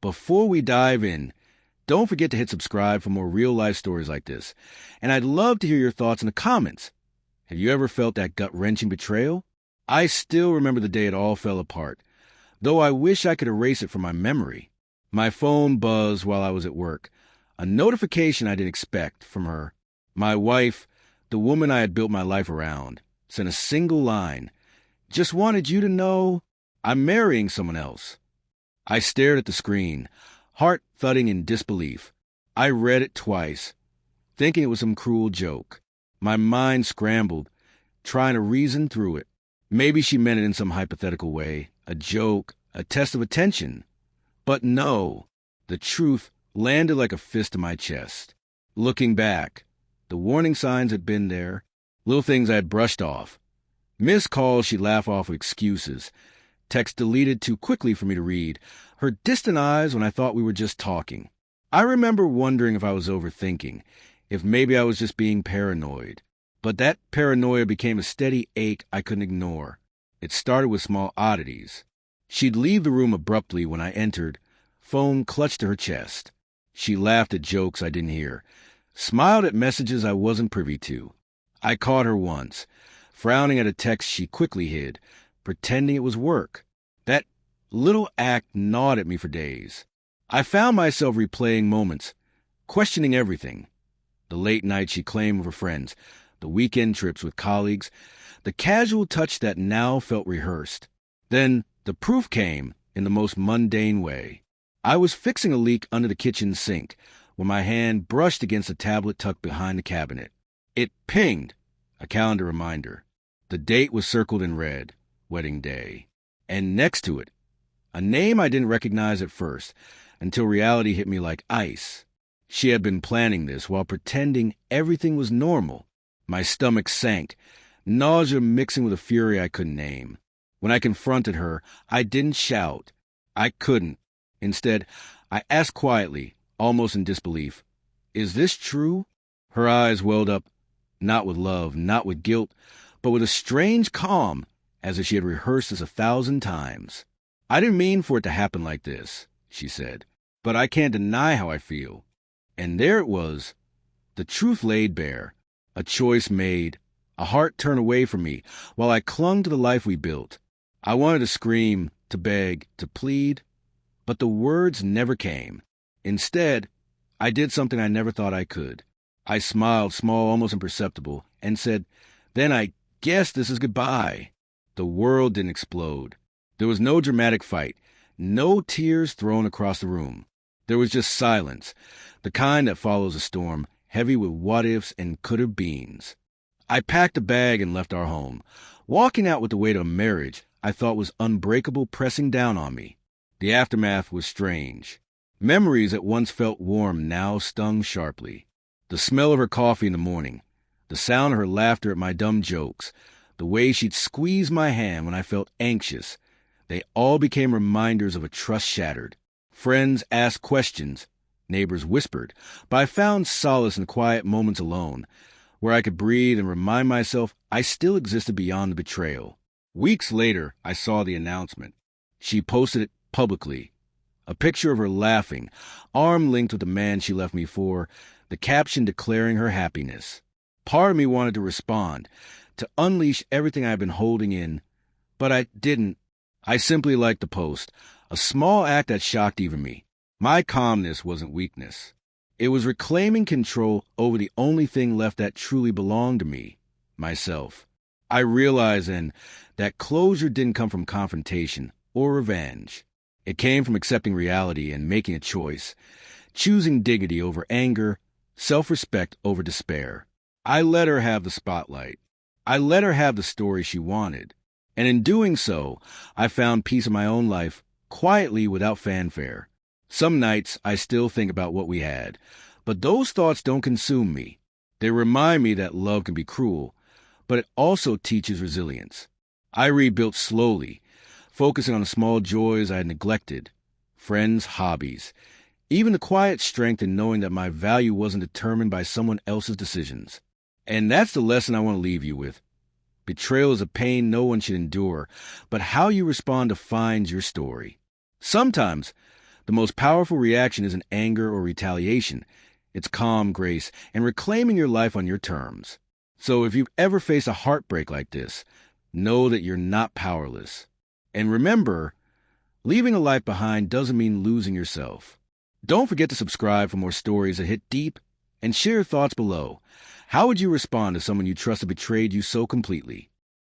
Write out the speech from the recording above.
Before we dive in, don't forget to hit subscribe for more real-life stories like this. And I'd love to hear your thoughts in the comments. Have you ever felt that gut-wrenching betrayal? I still remember the day it all fell apart, though I wish I could erase it from my memory. My phone buzzed while I was at work. A notification I didn't expect from her. My wife, the woman I had built my life around, sent a single line. Just wanted you to know I'm marrying someone else. I stared at the screen, heart thudding in disbelief. I read it twice, thinking it was some cruel joke. My mind scrambled, trying to reason through it. Maybe she meant it in some hypothetical way, a joke, a test of attention. But no, the truth landed like a fist in my chest. Looking back, the warning signs had been there, little things I had brushed off. Missed calls she'd laugh off with excuses. Text deleted too quickly for me to read. Her distant eyes when I thought we were just talking. I remember wondering if I was overthinking, if maybe I was just being paranoid. But that paranoia became a steady ache I couldn't ignore. It started with small oddities. She'd leave the room abruptly when I entered, phone clutched to her chest. She laughed at jokes I didn't hear, smiled at messages I wasn't privy to. I caught her once, frowning at a text she quickly hid, pretending it was work. That little act gnawed at me for days. I found myself replaying moments, questioning everything. The late nights she claimed with her friends, the weekend trips with colleagues, the casual touch that now felt rehearsed. Then the proof came in the most mundane way. I was fixing a leak under the kitchen sink when my hand brushed against a tablet tucked behind the cabinet. It pinged, a calendar reminder. The date was circled in red, wedding day. And next to it, a name I didn't recognize at first, until reality hit me like ice. She had been planning this while pretending everything was normal. My stomach sank, nausea mixing with a fury I couldn't name. When I confronted her, I didn't shout. I couldn't. Instead, I asked quietly, almost in disbelief, "Is this true?" Her eyes welled up, not with love, not with guilt, but with a strange calm, as if she had rehearsed this 1,000 times. "I didn't mean for it to happen like this," she said, "but I can't deny how I feel." And there it was, the truth laid bare, a choice made, a heart turned away from me while I clung to the life we built. I wanted to scream, to beg, to plead, but the words never came. Instead, I did something I never thought I could. I smiled, small, almost imperceptible, and said, "Then I guess this is goodbye." The world didn't explode. There was no dramatic fight, no tears thrown across the room. There was just silence, the kind that follows a storm, heavy with what-ifs and could-have-beens. I packed a bag and left our home. Walking out with the weight of a marriage I thought was unbreakable pressing down on me. The aftermath was strange. Memories that once felt warm now stung sharply. The smell of her coffee in the morning, the sound of her laughter at my dumb jokes, the way she'd squeeze my hand when I felt anxious, they all became reminders of a trust shattered. Friends asked questions, neighbors whispered, but I found solace in quiet moments alone, where I could breathe and remind myself I still existed beyond the betrayal. Weeks later, I saw the announcement. She posted it publicly. A picture of her laughing, arm-linked with the man she left me for, the caption declaring her happiness. Part of me wanted to respond, to unleash everything I had been holding in, but I didn't. I simply liked the post, a small act that shocked even me. My calmness wasn't weakness. It was reclaiming control over the only thing left that truly belonged to me, myself. I realized then that closure didn't come from confrontation or revenge. It came from accepting reality and making a choice, choosing dignity over anger, self-respect over despair. I let her have the spotlight. I let her have the story she wanted. And in doing so, I found peace in my own life, quietly without fanfare. Some nights I still think about what we had, but those thoughts don't consume me. They remind me that love can be cruel, but it also teaches resilience. I rebuilt slowly, focusing on the small joys I had neglected, friends, hobbies, even the quiet strength in knowing that my value wasn't determined by someone else's decisions. And that's the lesson I want to leave you with. Betrayal is a pain no one should endure, but how you respond defines your story. Sometimes The most powerful reaction isn't anger or retaliation. It's calm, grace, and reclaiming your life on your terms. So if you've ever faced a heartbreak like this, know that you're not powerless. And remember, leaving a life behind doesn't mean losing yourself. Don't forget to subscribe for more stories that hit deep, and share your thoughts below. How would you respond if someone you trusted betrayed you so completely?